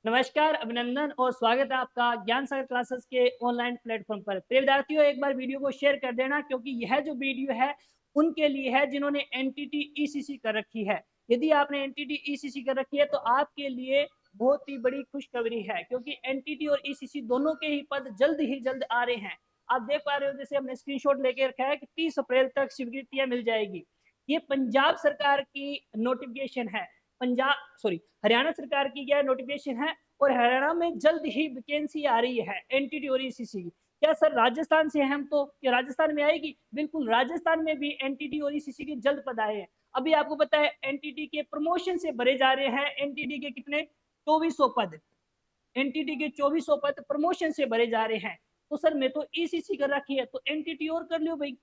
नमस्कार, अभिनंदन और स्वागत है आपका ज्ञान सागर क्लासेस के ऑनलाइन प्लेटफॉर्म पर। प्रिय विद्यार्थियों, एक बार वीडियो को शेयर कर देना क्योंकि यह जो वीडियो है उनके लिए है जिन्होंने एनटीटी ईसीसी कर रखी है। यदि आपने एनटीटी ईसीसी कर रखी है तो आपके लिए बहुत ही बड़ी खुशखबरी है क्योंकि एनटीटी और ईसीसी दोनों के ही पद जल्द ही जल्द आ रहे हैं। आप देख पा रहे हो, जैसे हमने स्क्रीनशॉट लेके रखा है कि 30 अप्रैल तक स्वीकृतियां मिल जाएगी। ये पंजाब सरकार की नोटिफिकेशन है, हरियाणा सरकार की यह नोटिफिकेशन है और हरियाणा में जल्द ही वैकेंसी आ रही है एनटीटी और ईसीसी की। क्या सर राजस्थान से हम तो क्या राजस्थान में आएगी? बिल्कुल, राजस्थान में भी एनटीटी और ईसीसी के जल्द पद आए हैं। अभी आपको पता है एनटीटी के प्रमोशन से भरे जा रहे हैं। एनटीटी के कितने 2400 पद, एनटीटी के 2400 पद प्रमोशन से भरे जा रहे हैं। तो सर मैं तो ईसीसी कर रखी है तो एनटीटी और कर लो भाई।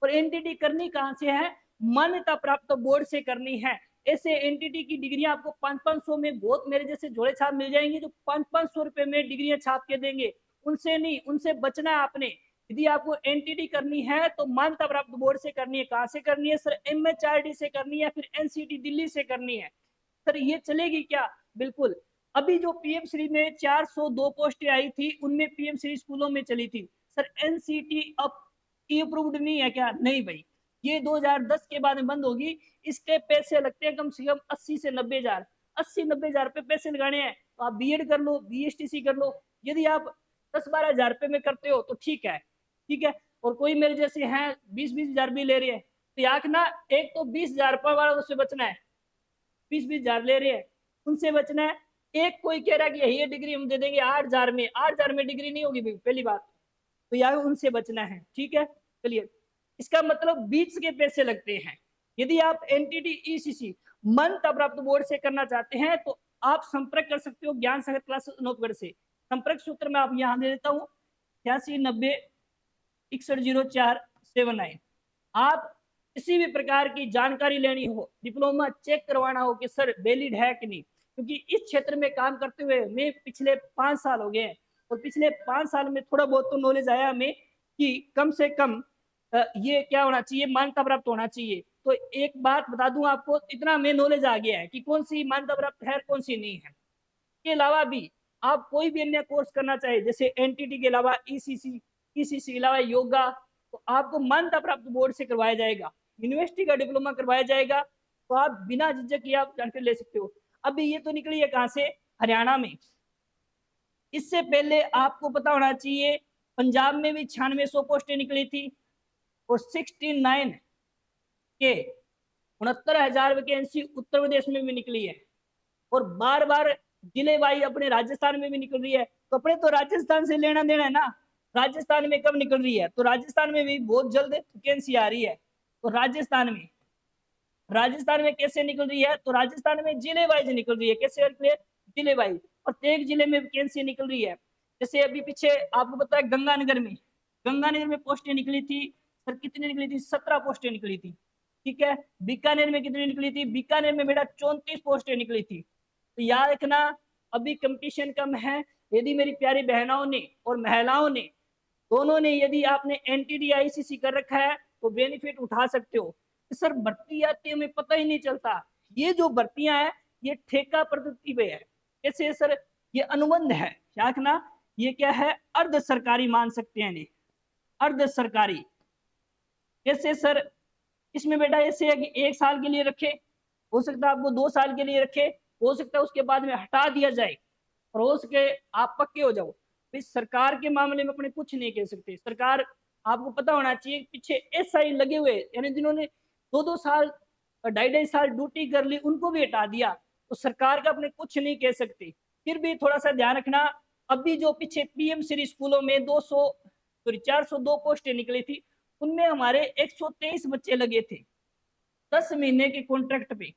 और एनटीटी करनी कहां से है? मान्यता प्राप्त बोर्ड से करनी है। ऐसे एनटीटी की डिग्री आपको 500-500 में बहुत मेरे जैसे जोड़े छाप मिल जाएंगे जो 500-500 रुपए में डिग्रियां छाप के देंगे। उनसे नहीं, उनसे बचना है आपने। यदि आपको एनटीटी करनी है तो मान्यता प्राप्त बोर्ड से करनी है। कहां से करनी है सर? एमएचआरडी से करनी है, फिर एनसीटी दिल्ली से करनी है। सर ये चलेगी क्या? बिल्कुल। अभी जो पीएम श्री में 402 पोस्टें आई थी उनमें पीएम श्री स्कूलों में चली थी। सर एनसीटी अब अप्रूव्ड नहीं है क्या? नहीं भाई, ये 2010 के बाद में बंद होगी। इसके पैसे लगते हैं कम से कम 80 से 90 हजार। 80-90 हजार रुपए पैसे लगाने हैं तो आप बीएड कर लो, बीएसटीसी कर लो। यदि आप 10-12 हजार रुपए में करते हो तो ठीक है, ठीक है। और कोई मेरे जैसे हैं 20-20 हजार भी ले रहे हैं तो याक ना, एक तो 20 हजार रुपए वाला उससे बचना है, 20-20 हजार ले रहे हैं उनसे बचना है। एक कोई कह रहा है कि ये डिग्री हम दे देंगे 8 हजार में, 8 हजार में डिग्री नहीं होगी पहली बात, तो यार उनसे बचना है, ठीक है। चलिए, इसका मतलब बीच के पैसे लगते हैं। यदि आप एनटीटी ईसीसी मान्यता प्राप्त बोर्ड से करना चाहते हैं तो आप संपर्क कर सकते हो ज्ञान सागर क्लास नौतगढ़ से। संपर्क सूत्र मैं आप यहाँ दे देता हूँ, 8690-610479। आप किसी भी प्रकार की जानकारी लेनी हो, डिप्लोमा चेक करवाना हो कि सर वैलिड है कि नहीं, क्योंकि इस क्षेत्र में काम करते हुए मैं पिछले 5 साल हो गए हैं और पिछले 5 साल में थोड़ा बहुत तो नॉलेज आया हमें कि कम से कम ये क्या होना चाहिए, मान्यता प्राप्त होना चाहिए। तो एक बात बता दूं आपको, इतना हमें नॉलेज आ गया है कि कौन सी मान्यता प्राप्त है कौन सी नहीं है। के अलावा भी आप कोई भी अन्य कोर्स करना चाहे, जैसे एनटीटी के अलावा ईसीसी, ईसीसी के अलावा योगा, तो आपको मान्यता प्राप्त बोर्ड से करवाया जाएगा, यूनिवर्सिटी का डिप्लोमा करवाया जाएगा। तो आप बिना झिझक ये आप जानकारी ले सकते हो। अभी ये तो निकली है कहां से? हरियाणा में। इससे पहले आपको पता होना चाहिए पंजाब में भी 9600 पोस्टें निकली थी और 69 के 69,000 वैकेंसी उत्तर प्रदेश में भी निकली है और बार बार जिले वाई अपने राजस्थान में भी निकल रही है। तो अपने तो राजस्थान से लेना देना है ना, राजस्थान में कब निकल रही है? तो राजस्थान में भी बहुत जल्द वैकेंसी आ रही है। तो राजस्थान में कैसे निकल रही है? तो राजस्थान में जिले वाइज निकल रही है। कैसे निकल रही है? जिले वाइज। प्रत्येक जिले में वैकेंसी निकल रही है। जैसे अभी पीछे आपको पता है गंगानगर में पोस्टें निकली थी सर, कितनी निकली थी? 17 पोस्टें निकली थी, ठीक है। बीकानेर में कितनी निकली थी? बीकानेर में बेटा 34 पोस्टें निकली थी। तो याद रखना, अभी कंपटीशन कम है। यदि मेरी प्यारी बहनों ने और महिलाओं ने दोनों ने, यदि आपने एनटीडी आईसीसी कर रखा है तो बेनिफिट उठा सकते हो। सर भर्ती आती है हमें पता ही नहीं चलता। ये जो भर्तियां है ये ठेका पद्धति पे है। कैसे सर? ये अनुबंध है, क्या रखना, ये क्या है? अर्ध सरकारी मान सकते हैं, अर्ध सरकारी। कैसे सर? इसमें बेटा ऐसे है कि 1 साल के लिए रखे, हो सकता है आपको 2 साल के लिए रखे, हो सकता है उसके बाद में हटा दिया जाए और हो सके आप पक्के हो जाओ। इस सरकार के मामले में अपने कुछ नहीं कह सकते। सरकार, आपको पता होना चाहिए पीछे एसआई लगे हुए, यानी जिन्होंने 2-2 साल 2.5-2.5 साल ड्यूटी कर ली उनको भी हटा दिया। तो सरकार का अपने कुछ नहीं कह सकते। फिर भी थोड़ा सा ध्यान रखना, अभी जो पीछे पीएम श्री स्कूलों में 402 पोस्टें निकली थी उनमें हमारे 123 बच्चे लगे थे 10 महीने के कॉन्ट्रैक्ट पे,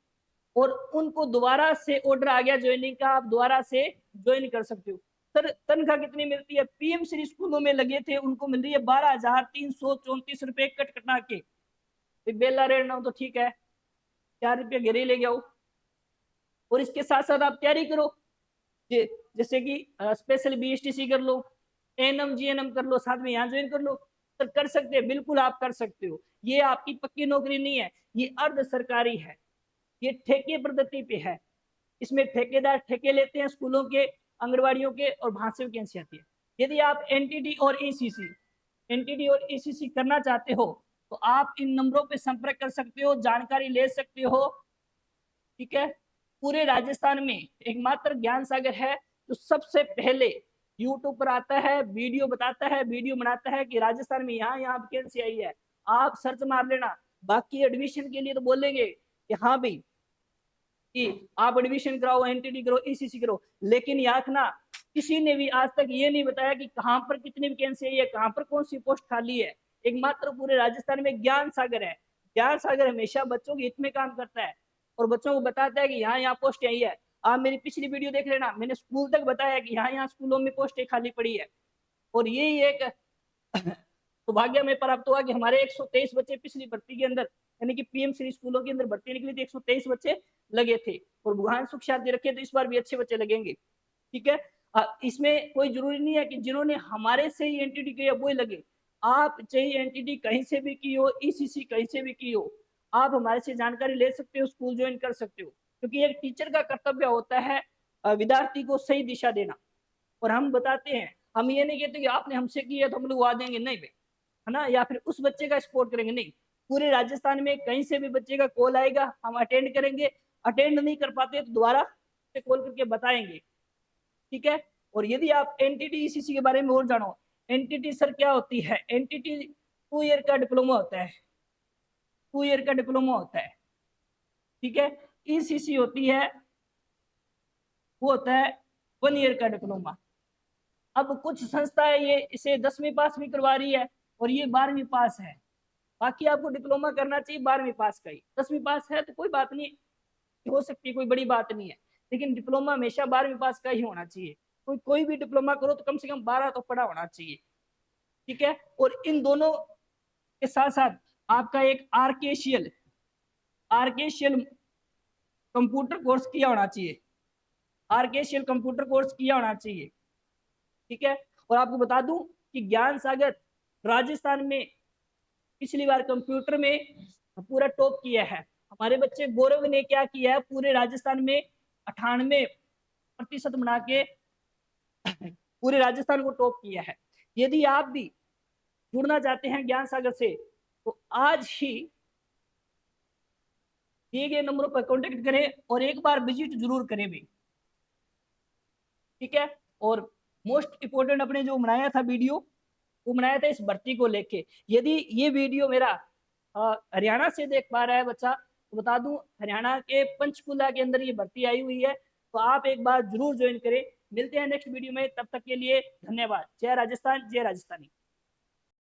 और उनको दोबारा से ऑर्डर आ गया ज्वाइनिंग का, आप दोबारा से ज्वाइन कर सकते हो। सर तनख्वाह कितनी मिलती है? पीएम श्री स्कूलों में लगे थे उनको मिल रही है 12,334 रुपए कट कटा के। बेला रहना हो तो ठीक है, 4 रुपये घेरे ले जाओ और इसके साथ साथ आप तैयारी करो, जैसे कि स्पेशल बीएसटीसी कर लो, एएनएम जीएनएम कर लो, साथ में यहाँ ज्वाइन कर लो। सर कर सकते हैं, बिल्कुल आप कर सकते हो। ये आपकी पक्की नौकरी नहीं है, ये अर्ध सरकारी है, ये ठेके पद्धति पे है। इसमें ठेकेदार ठेके लेते हैं स्कूलों के, आंगनवाड़ियों के और भाषा वैकेंसी आती है। यदि आप एनटीटी और ईसीसी करना चाहते हो तो आप इन नंबरों पे संपर्क कर सकते हो, जानकारी ले सकते हो। ठीक है, पूरे राजस्थान में एकमात्र ज्ञान सागर है जो सबसे पहले यूट्यूब पर आता है, वीडियो बताता है, वीडियो बनाता है कि राजस्थान में यहाँ वैकेंसी आई है, आप सर्च मार लेना। बाकी एडमिशन के लिए तो बोलेंगे कि हाँ भाई कि आप एडमिशन कराओ, एनटीटी करो, ईसीसी करो, लेकिन याद ना किसी ने भी आज तक ये नहीं बताया कि कहाँ पर कितनी वैकेंसी आई है, कहाँ पर कौन सी पोस्ट खाली है। एकमात्र पूरे राजस्थान में ज्ञान सागर है। ज्ञान सागर हमेशा बच्चों के हित में काम करता है और बच्चों को बताता है कि यहाँ पोस्ट आई है। आप मेरी पिछली वीडियो देख लेना, मैंने स्कूल तक बताया कि यहाँ स्कूलों में पोस्टें खाली पड़ी है। और यही एक सौभाग्य में प्राप्त हुआ कि हमारे 123 बच्चे पिछली भर्ती के अंदर यानी कि पीएम श्री स्कूलों के अंदर भर्ती निकली थी, 123 बच्चे लगे थे और भगवान सुख शांति रखे तो इस बार भी अच्छे बच्चे लगेंगे। ठीक है, इसमें कोई जरूरी नहीं है कि जिन्होंने हमारे से ही एनटीटी किया वो लगे। आप चाहे एनटीटी कहीं से भी की हो, ईसीसी कहीं से भी की हो, आप हमारे से जानकारी ले सकते हो, स्कूल ज्वाइन कर सकते हो, क्योंकि एक टीचर का कर्तव्य होता है विद्यार्थी को सही दिशा देना। और हम बताते हैं, हम ये नहीं कहते कि आपने हमसे किया तो हम लोग आ देंगे, नहीं भाई, है ना, या फिर उस बच्चे का सपोर्ट करेंगे, नहीं। पूरे राजस्थान में कहीं से भी बच्चे का कॉल आएगा, हम अटेंड करेंगे, अटेंड नहीं कर पाते तो दोबारा से कॉल करके बताएंगे। ठीक है, और यदि आप एनटीटी ईसीसी के बारे में और जानो, एनटीटी सर क्या होती है, एनटीटी 2 ईयर का डिप्लोमा होता है, 2 ईयर का डिप्लोमा होता है। ठीक है, ईसीसी होती है, वो होता है 1 ईयर का डिप्लोमा। अब कुछ संस्थाएं ये इसे 10वीं पास भी करवा रही है और ये 12वीं पास है। बाकी आपको डिप्लोमा करना चाहिए 12वीं पास का ही, 10वीं पास है तो कोई बात नहीं, हो सकती है, कोई बड़ी बात नहीं है, लेकिन डिप्लोमा हमेशा 12वीं पास का ही होना चाहिए। कोई भी डिप्लोमा करो तो कम से कम 12 तो पढ़ा होना चाहिए। ठीक है, और इन दोनों के साथ साथ आपका एक आरकेशियल कंप्यूटर कोर्स किया होना चाहिए, आरकेशियल कंप्यूटर कोर्स किया होना चाहिए। ठीक है, और आपको बता दूं कि ज्ञान सागर राजस्थान में पिछली बार कंप्यूटर में पूरा टॉप किया है। हमारे बच्चे गौरव ने क्या किया है, पूरे राजस्थान में 98% बना के पूरे राजस्थान को टॉप किया है। यदि आप भी जुड़ना चाहते हैं ज्ञान सागर से तो आज ही दिए गए नंबरों पर कांटेक्ट करें और एक बार विजिट जरूर करें भी। ठीक है, और मोस्ट इंपोर्टेंट अपने जो बनाया था वीडियो, वो बनाया था इस भर्ती को लेके। यदि ये वीडियो मेरा हरियाणा से देख पा रहा है बच्चा तो बता दूं, हरियाणा के पंचकुला के अंदर ये भर्ती आई हुई है, तो आप एक बार जरूर ज्वाइन करें। मिलते हैं नेक्स्ट वीडियो में, तब तक के लिए धन्यवाद। जय राजस्थान, जय राजस्थानी।